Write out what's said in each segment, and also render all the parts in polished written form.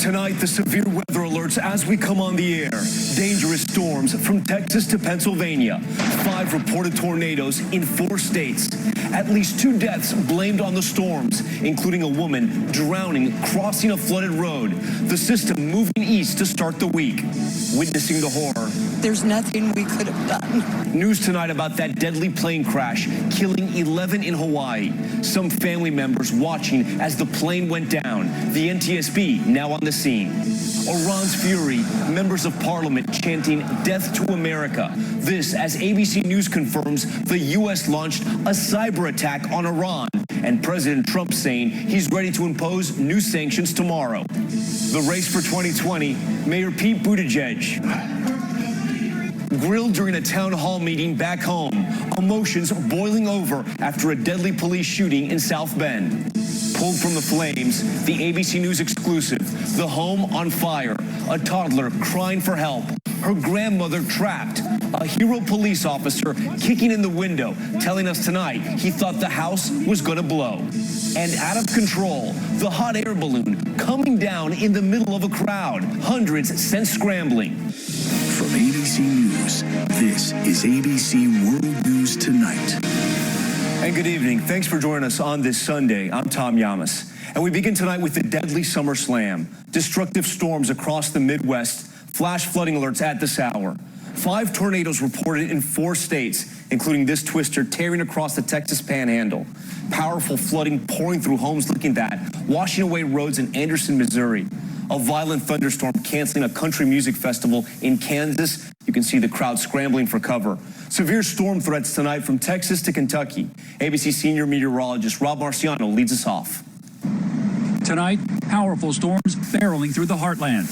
Tonight, the severe weather alerts as we come on the air. Dangerous storms from Texas to Pennsylvania. 5 reported tornadoes in 4 states. At least 2 deaths blamed on the storms, including a woman drowning crossing a flooded road. The system moving east to start the week. Witnessing the horror. There's nothing we could have done. News tonight about that deadly plane crash, killing 11 in Hawaii. Some family members watching as the plane went down. The NTSB now on the scene. Iran's fury, members of parliament chanting death to America. This as ABC News confirms the U.S. launched a cyber attack on Iran, and President Trump saying he's ready to impose new sanctions tomorrow. The race for 2020, Mayor Pete Buttigieg grilled during a town hall meeting back home. Emotions boiling over after a deadly police shooting in South Bend. Pulled from the flames, the ABC News exclusive, the home on fire, a toddler crying for help, her grandmother trapped, a hero police officer kicking in the window, telling us tonight he thought the house was going to blow. And out of control, the hot air balloon coming down in the middle of a crowd, hundreds sent scrambling. From ABC News, this is ABC World News Tonight. And good evening. Thanks for joining us on this Sunday. I'm Tom Yamas. And we begin tonight with the deadly summer slam. Destructive storms across the Midwest, flash flooding alerts at this hour. 5 tornadoes reported in 4 states, including this twister tearing across the Texas Panhandle. Powerful flooding pouring through homes looking that, washing away roads in Anderson, Missouri. A violent thunderstorm canceling a country music festival in Kansas. You can see the crowd scrambling for cover. Severe storm threats tonight from Texas to Kentucky. ABC senior meteorologist Rob Marciano leads us off. Tonight, powerful storms barreling through the heartland.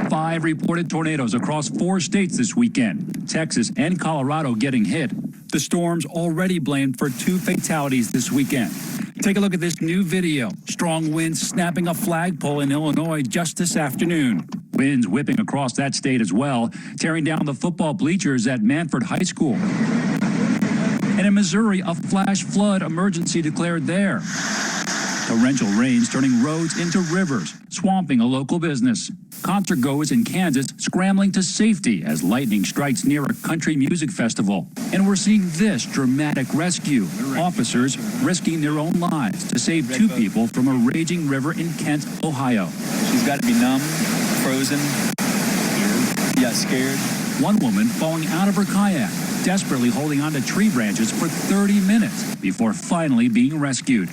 5 reported tornadoes across 4 states this weekend. Texas and Colorado getting hit. The storms already blamed for 2 fatalities this weekend. Take a look at this new video. Strong winds snapping a flagpole in Illinois just this afternoon. Winds whipping across that state as well, tearing down the football bleachers at Manford High School. And in Missouri, a flash flood emergency declared there. Torrential rains turning roads into rivers, swamping a local business. Concertgoers in Kansas scrambling to safety as lightning strikes near a country music festival. And we're seeing this dramatic rescue. Officers risking their own lives to save 2 people from a raging river in Kent, Ohio. She's got to be numb, frozen, scared. One woman falling out of her kayak, desperately holding onto tree branches for 30 minutes before finally being rescued.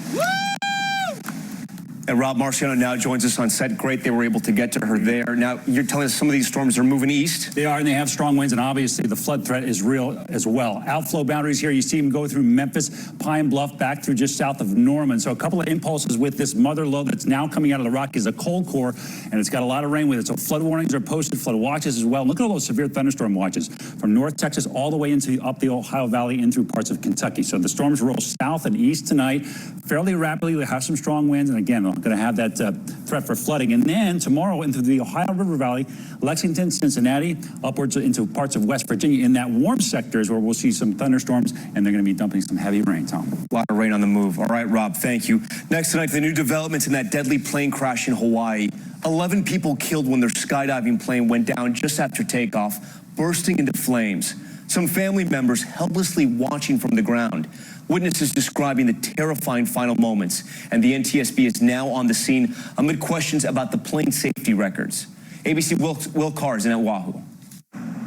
And Rob Marciano now joins us on set. Great they were able to get to her there. Now, you're telling us some of these storms are moving east? They are, and they have strong winds, and obviously the flood threat is real as well. Outflow boundaries here, you see them go through Memphis, Pine Bluff, back through just south of Norman. So a couple of impulses with this mother low that's now coming out of the Rockies, a cold core, and it's got a lot of rain with it. So flood warnings are posted, flood watches as well. Look at all those severe thunderstorm watches from North Texas all the way up the Ohio Valley in through parts of Kentucky. So the storms roll south and east tonight fairly rapidly. We have some strong winds, and again, we're going to have that threat for flooding. And then tomorrow into the Ohio River Valley, Lexington, Cincinnati, upwards into parts of West Virginia. In that warm sectors where we'll see some thunderstorms, and they're going to be dumping some heavy rain, Tom. A lot of rain on the move. All right, Rob, thank you. Next tonight, the new developments in that deadly plane crash in Hawaii. 11 people killed when their skydiving plane went down just after takeoff, bursting into flames. Some family members helplessly watching from the ground. Witnesses describing the terrifying final moments, and the NTSB is now on the scene amid questions about the plane safety records. ABC Will Carr is in Oahu.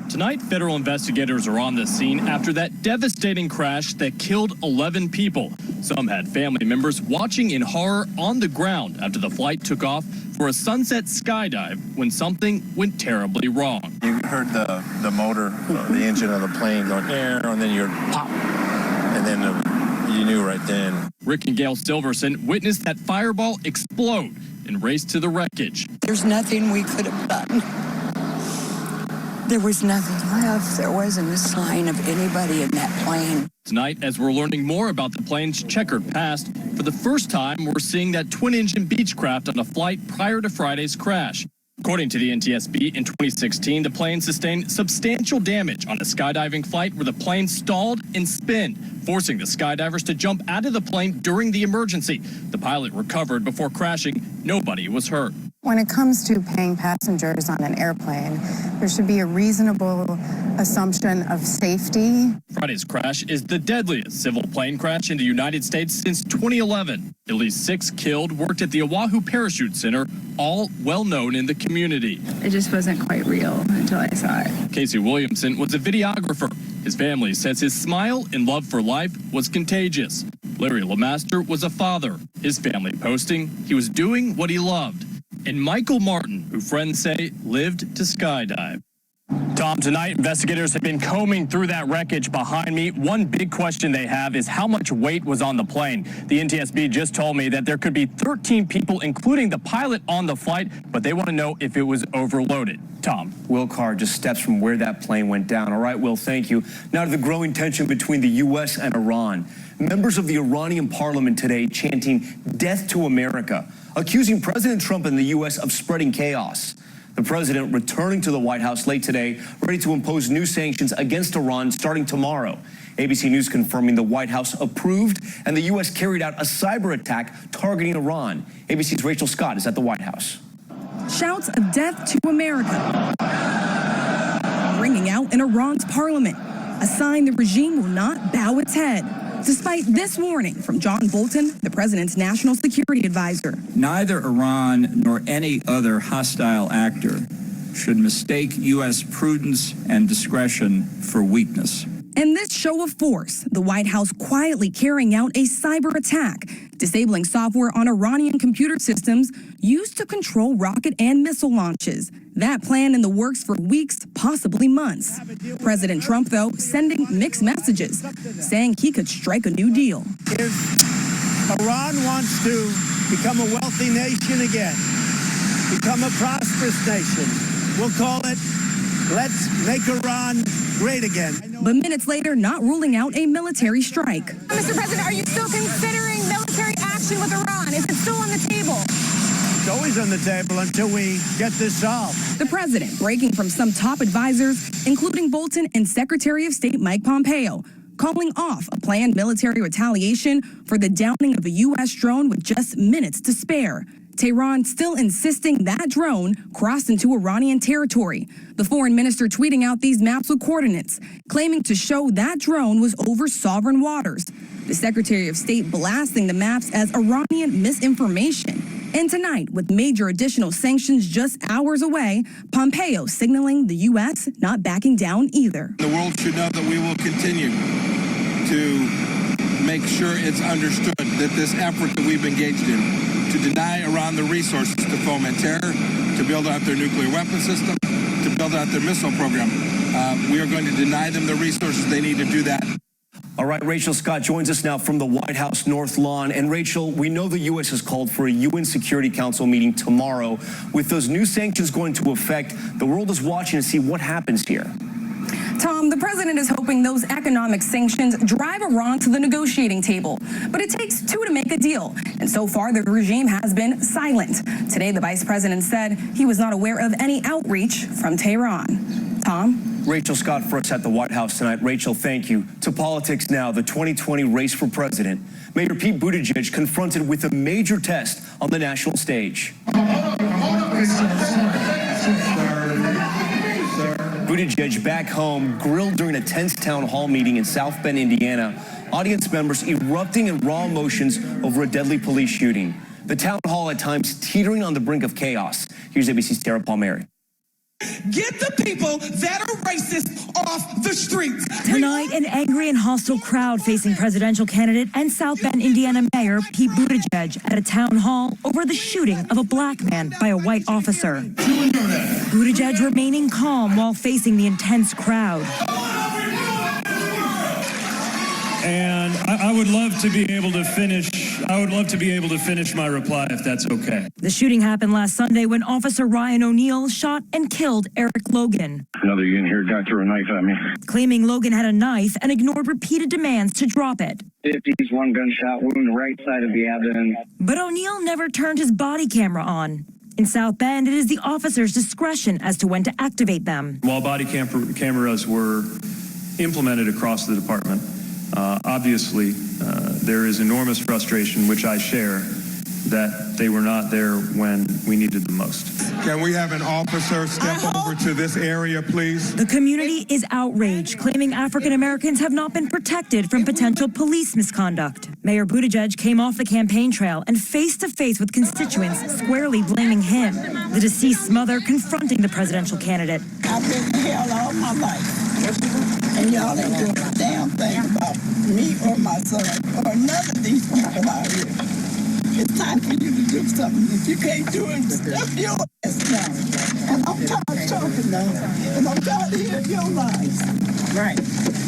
Tonight, federal investigators are on the scene after that devastating crash that killed 11 people. Some had family members watching in horror on the ground after the flight took off for a sunset skydive when something went terribly wrong. You heard the motor, the engine of the plane going air, and then you heard pop, and then you knew right then. Rick and Gail Silverson witnessed that fireball explode and raced to the wreckage. There's nothing we could have done. There was nothing left. There wasn't a sign of anybody in that plane. Tonight, as we're learning more about the plane's checkered past, for the first time, we're seeing that twin-engine Beechcraft on a flight prior to Friday's crash. According to the NTSB, in 2016, the plane sustained substantial damage on a skydiving flight where the plane stalled and spun, forcing the skydivers to jump out of the plane during the emergency. The pilot recovered before crashing. Nobody was hurt. When it comes to paying passengers on an airplane, there should be a reasonable assumption of safety. Friday's crash is the deadliest civil plane crash in the United States since 2011. At least 6 killed worked at the Oahu Parachute Center, all well known in the community. It just wasn't quite real until I saw it. Casey Williamson was a videographer. His family says his smile and love for life was contagious. Larry LeMaster was a father. His family posting he was doing what he loved. And Michael Martin, who friends say lived to skydive. Tom, tonight investigators have been combing through that wreckage behind me. One big question they have is how much weight was on the plane. The NTSB just told me that there could be 13 people, including the pilot, on the flight, but they want to know if it was overloaded. Tom. Will Carr just steps from where that plane went down. All right, Will, thank you. Now to the growing tension between the U.S. and Iran. Members of the Iranian parliament today chanting "Death to America," accusing President Trump and the U.S. of spreading chaos. The president returning to the White House late today, ready to impose new sanctions against Iran starting tomorrow. ABC News confirming the White House approved and the U.S. carried out a cyber attack targeting Iran. ABC's Rachel Scott is at the White House. Shouts of death to America ringing out in Iran's parliament, a sign the regime will not bow its head. Despite this warning from John Bolton, the president's national security advisor. Neither Iran nor any other hostile actor should mistake U.S. prudence and discretion for weakness. In this show of force, the White House quietly carrying out a cyber attack, disabling software on Iranian computer systems used to control rocket and missile launches. That plan in the works for weeks, possibly months. President Trump, though, sending mixed messages, saying he could strike a new deal. If Iran wants to become a wealthy nation again, become a prosperous nation, we'll call it "Let's Make Iran Great Again." But minutes later, not ruling out a military strike. Mr. President, are you still considering military action with Iran? Is it still on the table? It's always on the table until we get this solved. The president breaking from some top advisors, including Bolton and Secretary of State Mike Pompeo, calling off a planned military retaliation for the downing of a U.S. drone with just minutes to spare. Tehran still insisting that drone crossed into Iranian territory. The foreign minister tweeting out these maps with coordinates, claiming to show that drone was over sovereign waters. The Secretary of State blasting the maps as Iranian misinformation. And tonight, with major additional sanctions just hours away, Pompeo signaling the U.S. not backing down either. The world should know that we will continue to make sure it's understood that this effort that we've engaged in to deny Iran the resources to foment terror, to build out their nuclear weapon system, to build out their missile program, we are going to deny them the resources they need to do that. All right, Rachel Scott joins us now from the White House North Lawn. And Rachel, we know the U.S. has called for a UN Security Council meeting tomorrow. With those new sanctions going into effect, the world is watching to see what happens here. Tom, the president is hoping those economic sanctions drive Iran to the negotiating table. But it takes two to make a deal. And so far, the regime has been silent. Today, the vice president said he was not aware of any outreach from Tehran. Tom? Rachel Scott for us at the White House tonight. Rachel, thank you. To politics now, the 2020 race for president. Mayor Pete Buttigieg confronted with a major test on the national stage. Buttigieg back home, grilled during a tense town hall meeting in South Bend, Indiana. Audience members erupting in raw emotions over a deadly police shooting. The town hall at times teetering on the brink of chaos. Here's ABC's Tara Palmieri. Get the people that are racist off the streets. Tonight, an angry and hostile crowd facing presidential candidate and South Bend, Indiana Mayor Pete Buttigieg at a town hall over the shooting of a black man by a white officer. Buttigieg remaining calm while facing the intense crowd. And I would love to be able to finish. I would love to be able to finish my reply if that's okay. The shooting happened last Sunday when Officer Ryan O'Neill shot and killed Eric Logan. Another unit here got threw a knife at me. Claiming Logan had a knife and ignored repeated demands to drop it. 50s, one gunshot wound, right side of the abdomen. But O'Neill never turned his body camera on. In South Bend, it is the officer's discretion as to when to activate them. While body cameras were implemented across the department, obviously there is enormous frustration, which I share, that they were not there when we needed them most. Can we have an officer step over to this area, please? The community is outraged, claiming African Americans have not been protected from potential police misconduct. Mayor Buttigieg came off the campaign trail and face-to-face with constituents, squarely blaming him. The deceased mother confronting the presidential candidate. I've been in hell all my life, and y'all ain't doing a damn thing about me or my son or none of these people out here. It's time for you to do something. If you can't do it, step your ass down. And I'm tired of talking now. And I'm tired of hearing your lies. Right.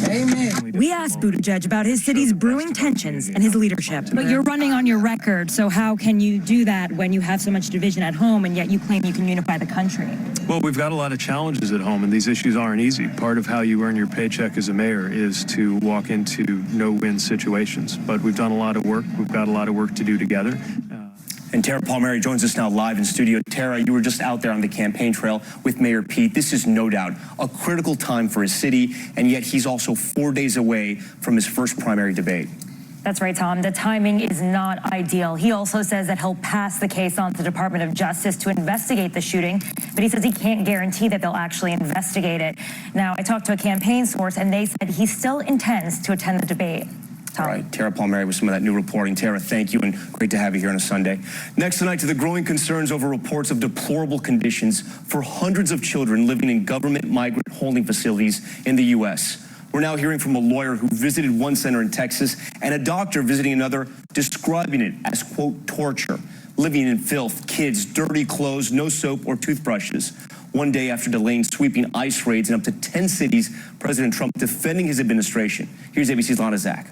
Amen. We asked Buttigieg about his city's brewing tensions and his leadership. But you're running on your record, so how can you do that when you have so much division at home and yet you claim you can unify the country? Well, we've got a lot of challenges at home, and these issues aren't easy. Part of how you earn your paycheck as a mayor is to walk into no-win situations. But we've done a lot of work. We've got a lot of work to do together. And Tara Palmieri joins us now live in studio. Tara, you were just out there on the campaign trail with Mayor Pete. This is no doubt a critical time for his city, and yet he's also 4 days away from his first primary debate. That's right, Tom. The timing is not ideal. He also says that he'll pass the case on to the Department of Justice to investigate the shooting, but he says he can't guarantee that they'll actually investigate it. Now, I talked to a campaign source, and they said he still intends to attend the debate. Tom. All right, Tara Palmieri with some of that new reporting. Tara, thank you, and great to have you here on a Sunday. Next tonight, to the growing concerns over reports of deplorable conditions for hundreds of children living in government migrant holding facilities in the U.S. We're now hearing from a lawyer who visited one center in Texas and a doctor visiting another, describing it as, quote, torture, living in filth, kids, dirty clothes, no soap or toothbrushes. One day after delaying sweeping ICE raids in up to 10 cities, President Trump defending his administration. Here's ABC's Lana Zach.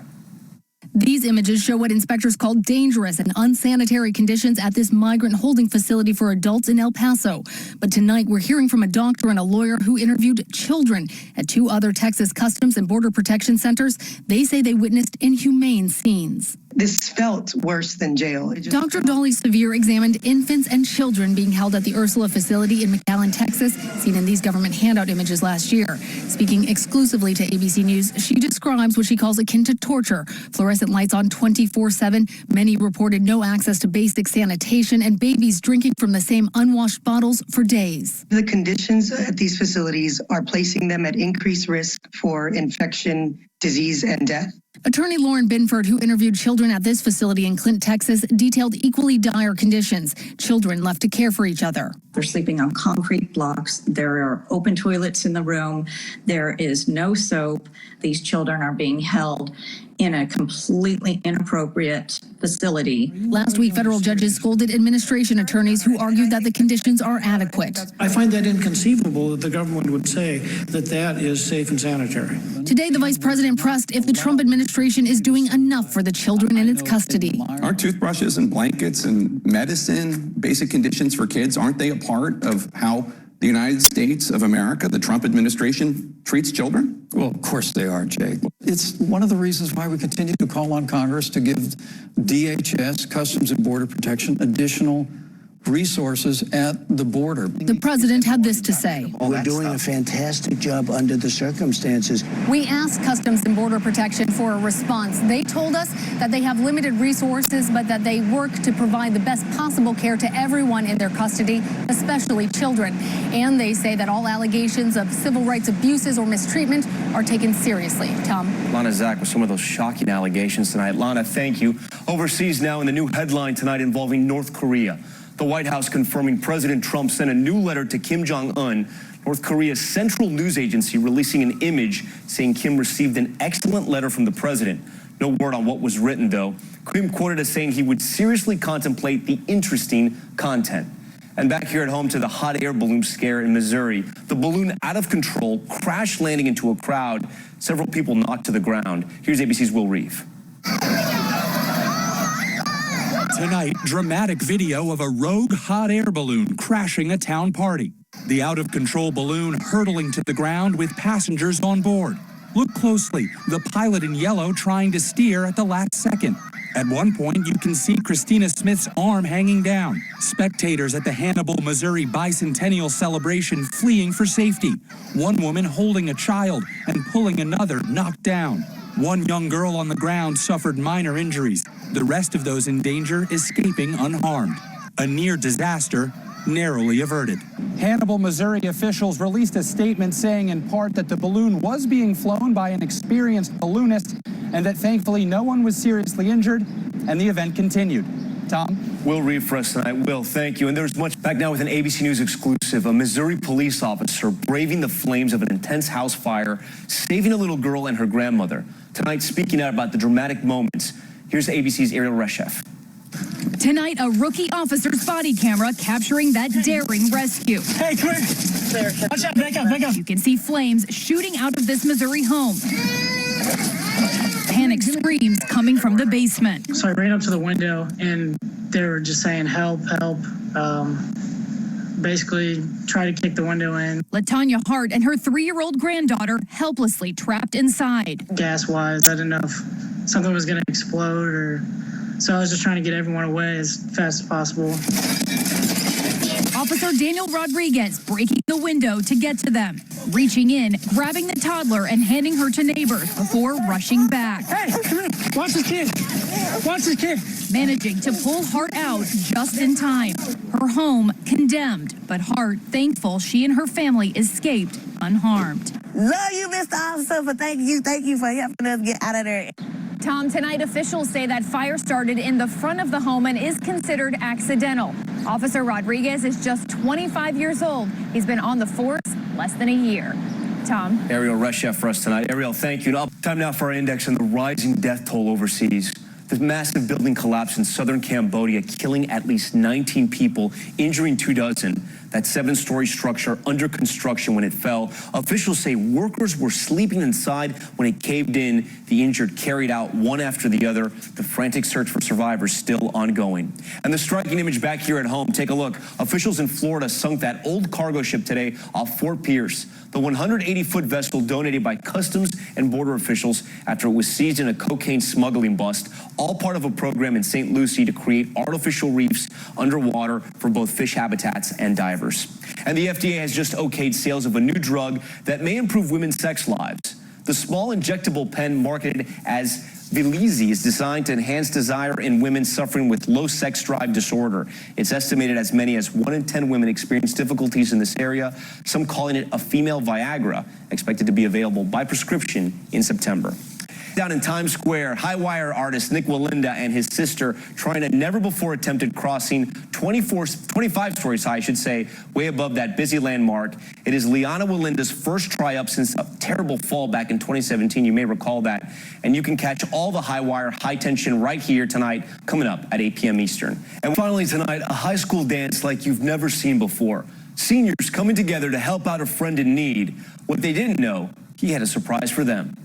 These images show what inspectors call dangerous and unsanitary conditions at this migrant holding facility for adults in El Paso. But tonight, we're hearing from a doctor and a lawyer who interviewed children at two other Texas Customs and Border Protection centers. They say they witnessed inhumane scenes. This felt worse than jail. Dr. Dolly Sevier examined infants and children being held at the Ursula facility in McAllen, Texas, seen in these government handout images last year. Speaking exclusively to ABC News, she describes what she calls akin to torture. Fluorescent lights on 24/7. Many reported no access to basic sanitation and babies drinking from the same unwashed bottles for days. The conditions at these facilities are placing them at increased risk for infection, disease, and death. Attorney Lauren Binford, who interviewed children at this facility in Clint, Texas, detailed equally dire conditions. Children left to care for each other. They're sleeping on concrete blocks. There are open toilets in the room. There is no soap. These children are being held in a completely inappropriate facility. Last week, federal judges scolded administration attorneys who argued that the conditions are adequate. I find that inconceivable that the government would say that that is safe and sanitary. Today, the vice president pressed if the Trump administration is doing enough for the children in its custody. Aren't toothbrushes and blankets and medicine basic conditions for kids? Aren't they a part of how the United States of America, the Trump administration, treats children? Well, of course they are, Jake. It's one of the reasons why we continue to call on Congress to give DHS, Customs and Border Protection, additional resources at the border. The president had this to say. We're doing a fantastic job under the circumstances. We asked Customs and Border Protection for a response. They told us that they have limited resources, but that they work to provide the best possible care to everyone in their custody, especially children. And they say that all allegations of civil rights abuses or mistreatment are taken seriously. Tom. Lana Zach with some of those shocking allegations tonight. Lana, thank you. Overseas now in the new headline tonight involving North Korea. The White House confirming President Trump sent a new letter to Kim Jong-un, North Korea's central news agency, releasing an image saying Kim received an excellent letter from the president. No word on what was written, though. Kim quoted as saying he would seriously contemplate the interesting content. And back here at home to the hot air balloon scare in Missouri. The balloon out of control, crash landing into a crowd. Several people knocked to the ground. Here's ABC's Will Reeve. Tonight, dramatic video of a rogue hot air balloon crashing a town party. The out-of-control balloon hurtling to the ground with passengers on board. Look closely, the pilot in yellow trying to steer at the last second. At one point, you can see Christina Smith's arm hanging down. Spectators at the Hannibal, Missouri bicentennial celebration fleeing for safety. One woman holding a child and pulling another knocked down. One young girl on the ground suffered minor injuries. The rest of those in danger escaping unharmed. A near disaster narrowly averted. Hannibal, Missouri officials released a statement saying in part that the balloon was being flown by an experienced balloonist and that thankfully no one was seriously injured, and the event continued. Tom? Will Reed for us tonight. Will, thank you. And there's much back now with an ABC News exclusive. A Missouri police officer braving the flames of an intense house fire, saving a little girl and her grandmother. Tonight, speaking out about the dramatic moments, here's ABC's Ariel Reshef. Tonight, a rookie officer's body camera capturing that daring rescue. Hey, quick! Watch out, back up, back up. You can see flames shooting out of this Missouri home. Panic screams coming from the basement. So I ran up to the window and they were just saying, help, help. Basically, try to kick the window in. LaTanya Hart and her 3-year-old granddaughter helplessly trapped inside. Gas-wise, I didn't know if something was going to explode or... So I was just trying to get everyone away as fast as possible. Officer Daniel Rodriguez breaking the window to get to them, reaching in, grabbing the toddler and handing her to neighbors before rushing back. Hey, come here. Watch this kid. Watch this kid. Managing to pull Hart out just in time. Her home condemned, but Hart thankful she and her family escaped unharmed. Love you, Mr. Officer, for thank you for helping us get out of there. Tom, tonight officials say that fire started in the front of the home and is considered accidental. Officer Rodriguez is just 25 years old. He's been on the force less than a year. Tom. Ariel Reshef for us tonight. Ariel, thank you. Time now for our index on the rising death toll overseas. The massive building collapse in southern Cambodia, killing at least 19 people, injuring 24. That 7-story structure under construction when it fell. Officials say workers were sleeping inside when it caved in. The injured carried out one after the other. The frantic search for survivors still ongoing. And the striking image back here at home. Take a look. Officials in Florida sunk that old cargo ship today off Fort Pierce. The 180-foot vessel donated by Customs and Border officials after it was seized in a cocaine smuggling bust, all part of a program in St. Lucie to create artificial reefs underwater for both fish habitats and divers. And the FDA has just okayed sales of a new drug that may improve women's sex lives. The small injectable pen marketed as Vylessi is designed to enhance desire in women suffering with low sex drive disorder. It's estimated as many as 1 in 10 women experience difficulties in this area, some calling it a female Viagra, expected to be available by prescription in September. Down in Times Square, high wire artist Nik Wallenda and his sister trying a never-before-attempted crossing 25 stories high, I should say, way above that busy landmark. It is Liana Wallenda's first try up since a terrible fall back in 2017. You may recall that. And you can catch all the high wire, high tension right here tonight, coming up at 8 p.m. Eastern. And finally tonight, a high school dance like you've never seen before. Seniors coming together to help out a friend in need. What they didn't know, he had a surprise for them.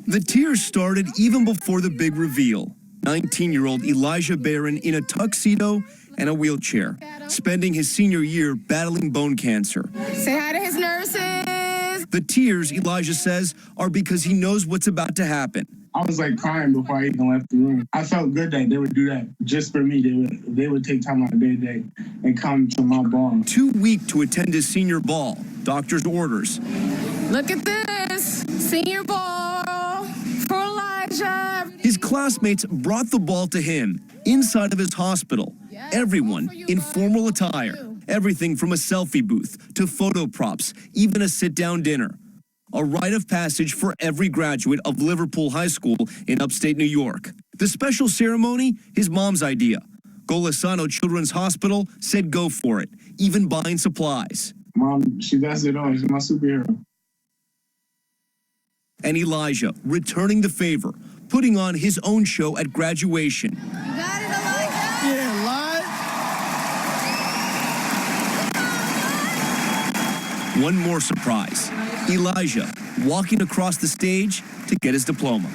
The tears started even before the big reveal. 19-year-old Elijah Barron in a tuxedo and a wheelchair, spending his senior year battling bone cancer. Say hi to his nurses. The tears, Elijah says, are because he knows what's about to happen. I was like crying before I even left the room. I felt good that they would do that just for me. They would take time out of their day and come to my ball. Too weak to attend his senior ball. Doctor's orders. Look at this. Senior ball for Elijah. His classmates brought the ball to him inside of his hospital. Everyone in formal attire. Everything from a selfie booth to photo props, even a sit-down dinner. A rite of passage for every graduate of Liverpool High School in upstate New York. The special ceremony, his mom's idea. Golisano Children's Hospital said go for it, even buying supplies. Mom, she does it all. She's my superhero. And Elijah, returning the favor, putting on his own show at graduation. You got it, Elijah? Yeah, live. One more surprise. Elijah walking across the stage to get his diploma.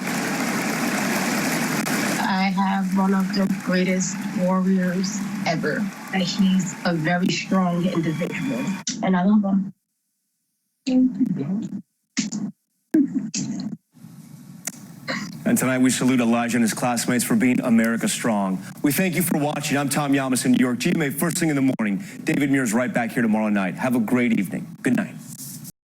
I have one of the greatest warriors ever. He's a very strong individual, and I love him. Thank you, And tonight we salute Elijah and his classmates for being America strong. We thank you for watching. I'm Tom Yamas in New York. GMA first thing in the morning. David Muir is right back here tomorrow night. Have a great evening. Good night.